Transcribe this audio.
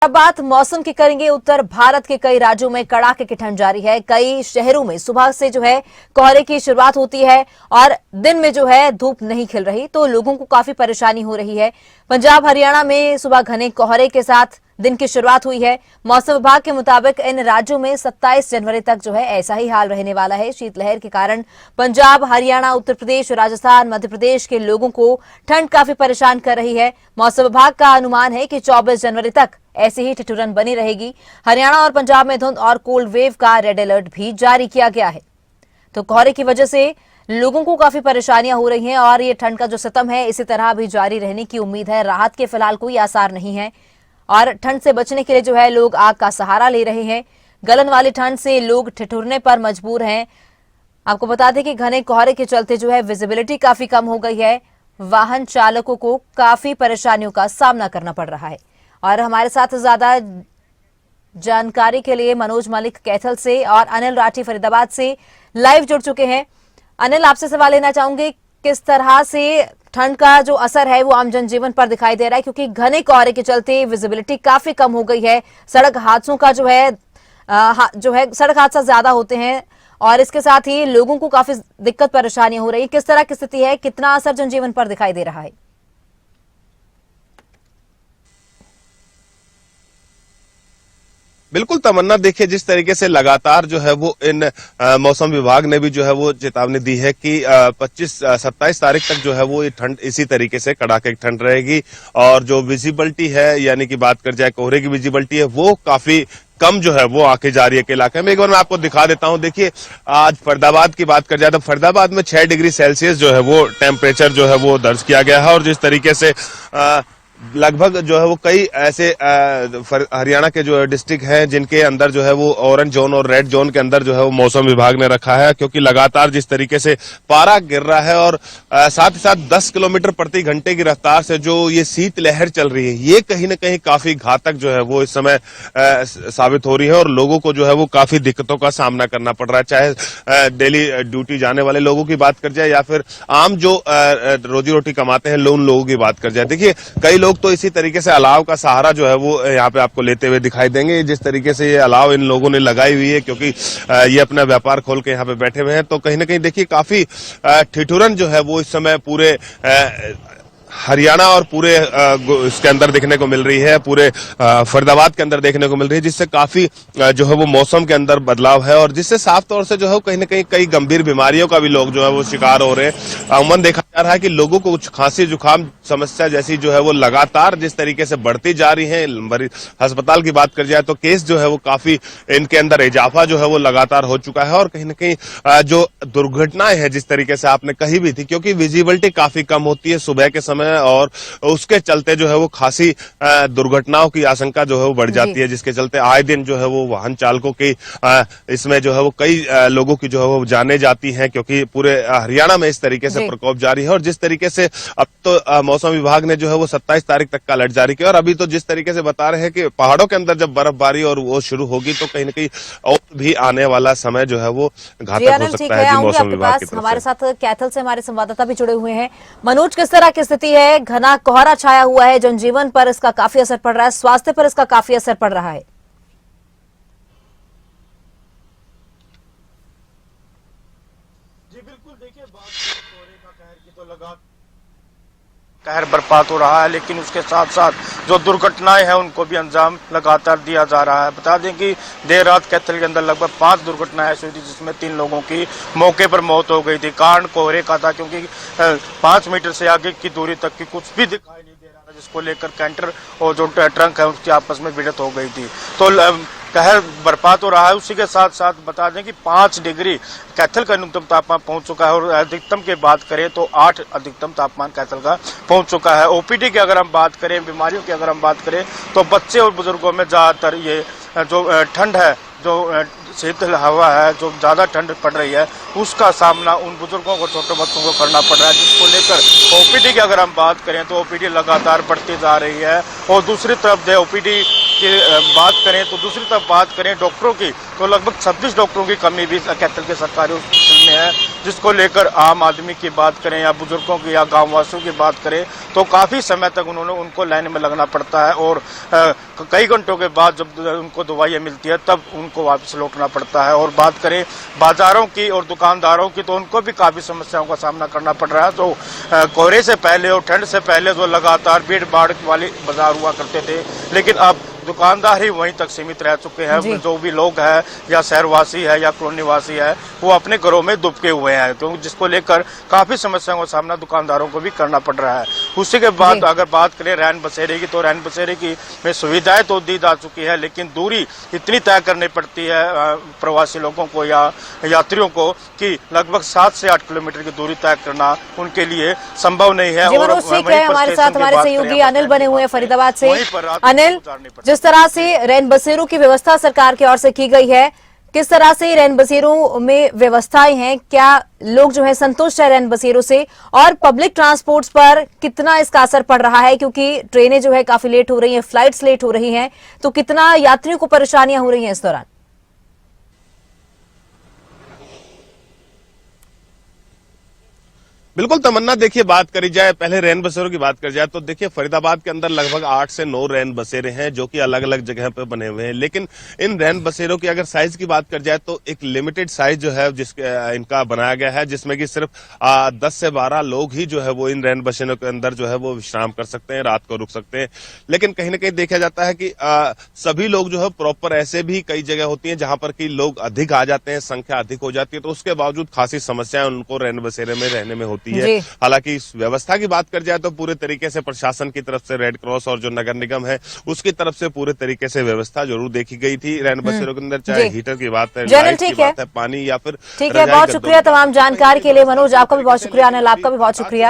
अब बात मौसम की करेंगे। उत्तर भारत के कई राज्यों में कड़ाके की ठंड जारी है। कई शहरों में सुबह से जो है कोहरे की शुरुआत होती है और दिन में जो है धूप नहीं खिल रही, तो लोगों को काफी परेशानी हो रही है। पंजाब हरियाणा में सुबह घने कोहरे के साथ दिन की शुरुआत हुई है। मौसम विभाग के मुताबिक इन राज्यों में 27 जनवरी तक जो है ऐसा ही हाल रहने वाला है। शीतलहर के कारण पंजाब, हरियाणा, उत्तर प्रदेश, राजस्थान, मध्य प्रदेश के लोगों को ठंड काफी परेशान कर रही है। मौसम विभाग का अनुमान है कि 24 जनवरी तक ऐसी ही ठिठुरन बनी रहेगी। हरियाणा और पंजाब में धुंध और कोल्ड वेव का रेड अलर्ट भी जारी किया गया है। तो कोहरे की वजह से लोगों को काफी परेशानियां हो रही हैं और ये ठंड का जो सितम है इसी तरह भी जारी रहने की उम्मीद है। राहत के फिलहाल कोई आसार नहीं है और ठंड से बचने के लिए जो है लोग आग का सहारा ले रहे हैं। गलन वाली ठंड से लोग ठिठुरने पर मजबूर हैं। आपको बता दें कि घने कोहरे के चलते जो है विजिबिलिटी काफी कम हो गई है। वाहन चालकों को काफी परेशानियों का सामना करना पड़ रहा है। और हमारे साथ ज्यादा जानकारी के लिए मनोज मलिक कैथल से और अनिल राठी फरीदाबाद से लाइव जुड़ चुके हैं। अनिल, आपसे सवाल लेना चाहूंगे, किस तरह से ठंड का जो असर है वो आम जनजीवन पर दिखाई दे रहा है, क्योंकि घने कोहरे के चलते विजिबिलिटी काफी कम हो गई है। सड़क हादसों का जो है सड़क हादसा ज्यादा होते हैं और इसके साथ ही लोगों को काफी दिक्कत परेशानी हो रही है। किस तरह की स्थिति है, कितना असर जनजीवन पर दिखाई दे रहा है? बिल्कुल तमन्ना, देखिए जिस तरीके से लगातार जो है वो इन मौसम विभाग ने भी जो है वो चेतावनी दी है कि 27 तारीख तक जो है वो ये ठंड इसी तरीके से कड़ाके की ठंड रहेगी और जो विजिबिलिटी है, यानी कि बात कर जाए कोहरे की विजिबिलिटी है, वो काफी कम जो है वो आके जा रही है के इलाके में। एक बार मैं आपको दिखा देता हूं। देखिए आज फरीदाबाद की बात कर जाए तो फरीदाबाद में 6 डिग्री सेल्सियस जो है वो टेम्परेचर जो है वो दर्ज किया गया है और जिस तरीके से लगभग जो है वो कई ऐसे हरियाणा के जो डिस्ट्रिक्ट हैं जिनके अंदर जो है वो ऑरेंज जोन और रेड जोन के अंदर जो है वो मौसम विभाग ने रखा है, क्योंकि लगातार जिस तरीके से पारा गिर रहा है और साथ ही साथ 10 किलोमीटर प्रति घंटे की रफ्तार से जो ये शीत लहर चल रही है, ये कहीं ना कहीं काफी घातक जो है वो इस समय साबित हो रही है और लोगों को जो है वो काफी दिक्कतों का सामना करना पड़ रहा है। चाहे डेली ड्यूटी जाने वाले लोगों की बात कर जाए या फिर आम जो रोजी रोटी कमाते हैं उन लोगों की बात कर जाए। देखिए कई लोग तो इसी तरीके से अलाव का सहारा जो है वो यहाँ पे आपको लेते हुए दिखाई देंगे। जिस तरीके से ये अलाव इन लोगों ने लगाई हुई है, क्योंकि ये अपना व्यापार खोल के यहाँ पे बैठे हुए हैं, तो कहीं ना कहीं देखिए काफी ठिठुरन जो है वो इस समय पूरे हरियाणा और पूरे इसके अंदर देखने को मिल रही है, पूरे फरीदाबाद के अंदर देखने को मिल रही है, जिससे काफी जो है वो मौसम के अंदर बदलाव है और जिससे साफ तौर से जो है कहीं ना कहीं कई गंभीर बीमारियों का भी लोग जो है वो शिकार हो रहे हैं। अमूमन देखा जा रहा है कि लोगों को कुछ खांसी जुकाम समस्या जैसी जो है वो लगातार जिस तरीके से बढ़ती जा रही है। अस्पताल की बात कर जाए तो केस जो है वो काफी इनके अंदर इजाफा जो है वो लगातार हो चुका है और कहीं ना कहीं जो दुर्घटनाएं हैं जिस तरीके से आपने कही भी थी, क्योंकि विजिबिलिटी काफी कम होती है सुबह के समय और उसके चलते जो है वो खासी दुर्घटनाओं की आशंका जो है वो बढ़ जाती है, जिसके चलते आए दिन जो है वो वाहन चालकों की इसमें जो है वो कई लोगों की जो है वो जाने जाती हैं, क्योंकि पूरे हरियाणा में इस तरीके से प्रकोप जारी है। और जिस तरीके से अब तो मौसम विभाग ने जो है वो 27 तारीख तक का अलर्ट जारी किया और अभी तो जिस तरीके से बता रहे हैं कि पहाड़ों के अंदर जब बर्फबारी और वो शुरू होगी तो कहीं ना कहीं और भी आने वाला समय जो है वो घातक हो सकता है। मौसम विभाग की तरफ से हमारे साथ कैथल से हमारे संवाददाता भी जुड़े हुए हैं। मनोज, किस तरह की स्थिति है? घना कोहरा छाया हुआ है, जनजीवन पर इसका काफी असर पड़ रहा है, स्वास्थ्य पर इसका काफी असर पड़ रहा है। जी बिल्कुल, देखिए बात कोहरे का कहर की तो लगातार कहर बर्पात हो रहा है, लेकिन उसके साथ साथ जो दुर्घटनाएं हैं उनको भी अंजाम लगातार दिया जा रहा है। बता दें कि देर रात कैथल के अंदर लगभग 5 दुर्घटनाएं ऐसी हुई थी जिसमें 3 लोगों की मौके पर मौत हो गई थी। कारण कोहरे का था, क्योंकि 5 मीटर से आगे की दूरी तक की कुछ भी दिखाई नहीं दे रहा था, जिसको लेकर कैंटर और जो ट्रक है उसकी आपस में भिड़ंत हो गई थी। तो कहर बर्पात हो रहा है। उसी के साथ साथ बता दें कि 5 डिग्री कैथल का न्यूनतम तापमान पहुंच चुका है और अधिकतम की बात करें तो 8 अधिकतम तापमान कैथल का पहुंच चुका है। ओपीडी की अगर हम बात करें, बीमारियों की अगर हम बात करें तो बच्चे और बुजुर्गों में ज्यादातर ये जो ठंड है, जो शीतल हवा है, जो ज्यादा ठंड पड़ रही है, उसका सामना उन बुजुर्गों को, छोटे बच्चों को करना पड़ रहा है, जिसको लेकर ओपीडी की अगर हम बात करें तो ओपीडी लगातार बढ़ती जा रही है। और दूसरी तरफ जो ओपीडी की बात करें तो दूसरी तरफ बात करें डॉक्टरों की तो लगभग 26 डॉक्टरों की कमी भी कैथल के सरकारी हॉस्पिटल में हैं, जिसको लेकर आम आदमी की बात करें या बुजुर्गों की या गाँव वासियों की बात करें तो काफ़ी समय तक उनको लाइन में लगना पड़ता है और कई घंटों के बाद जब उनको दवाइयाँ मिलती है तब उनको वापस लौटना पड़ता है। और बात करें बाजारों की और दुकानदारों की तो उनको भी काफ़ी समस्याओं का सामना करना पड़ रहा है। तो कोहरे से पहले और ठंड से पहले जो लगातार भीड़ भाड़ वाले बाजार हुआ करते थे, लेकिन अब दुकानदार ही वहीं तक सीमित रह चुके हैं। जो भी लोग हैं या शहरवासी है या कॉलोनी वासी है वो अपने घरों में दुबके हुए हैं, तो जिसको लेकर काफी समस्याओं का सामना दुकानदारों को भी करना पड़ रहा है। उसी के बाद अगर बात करें रैन बसेरे की, तो रैन बसेरे की में सुविधाएं तो दी जा चुकी है, लेकिन दूरी इतनी तय करनी पड़ती है प्रवासी लोगों को या यात्रियों को कि लगभग 7 से 8 किलोमीटर की दूरी तय करना उनके लिए संभव नहीं है। और हमारे साथ हमारे सहयोगी अनिल बने हुए हैं फरीदाबाद से। अनिल, जिस तरह से रैन बसेरों की व्यवस्था सरकार की ओर से की गई है, किस तरह से रैन बसेरों में व्यवस्थाएं हैं, क्या लोग जो है संतुष्ट है रैन बसेरों से, और पब्लिक ट्रांसपोर्ट्स पर कितना इसका असर पड़ रहा है, क्योंकि ट्रेनें जो है काफी लेट हो रही हैं, फ्लाइट्स लेट हो रही हैं, तो कितना यात्रियों को परेशानियां हो रही हैं इस दौरान? बिल्कुल तमन्ना, देखिए बात करी जाए, पहले रैन बसेरों की बात करी जाए तो देखिए फरीदाबाद के अंदर लगभग 8 से 9 रैन बसेरे हैं जो कि अलग अलग जगह पे बने हुए हैं। लेकिन इन रैन बसेरों की अगर साइज की बात करी जाए तो एक लिमिटेड साइज जो है जिसके इनका बनाया गया है, जिसमें कि सिर्फ 10 से 12 लोग ही जो है वो इन रैन बसेरों के अंदर जो है वो विश्राम कर सकते हैं, रात को रुक सकते हैं। लेकिन कहीं ना कहीं देखा जाता है कि सभी लोग जो है प्रॉपर, ऐसे भी कई जगह होती है जहां पर कि लोग अधिक आ जाते हैं, संख्या अधिक हो जाती है, तो उसके बावजूद खासी समस्याएं उनको रैन बसेरे में रहने में होती है। हालांकि इस व्यवस्था की बात कर जाए तो पूरे तरीके से प्रशासन की तरफ से, रेड क्रॉस और जो नगर निगम है उसकी तरफ से पूरे तरीके से व्यवस्था जरूर देखी गई थी रैन बसेरों के अंदर, चाहे हीटर की बात है, लाइट की बात है, पानी या फिर। ठीक है, बहुत शुक्रिया तमाम जानकारी के लिए मनोज, आपका भी बहुत शुक्रिया, अनिल आपका भी बहुत शुक्रिया।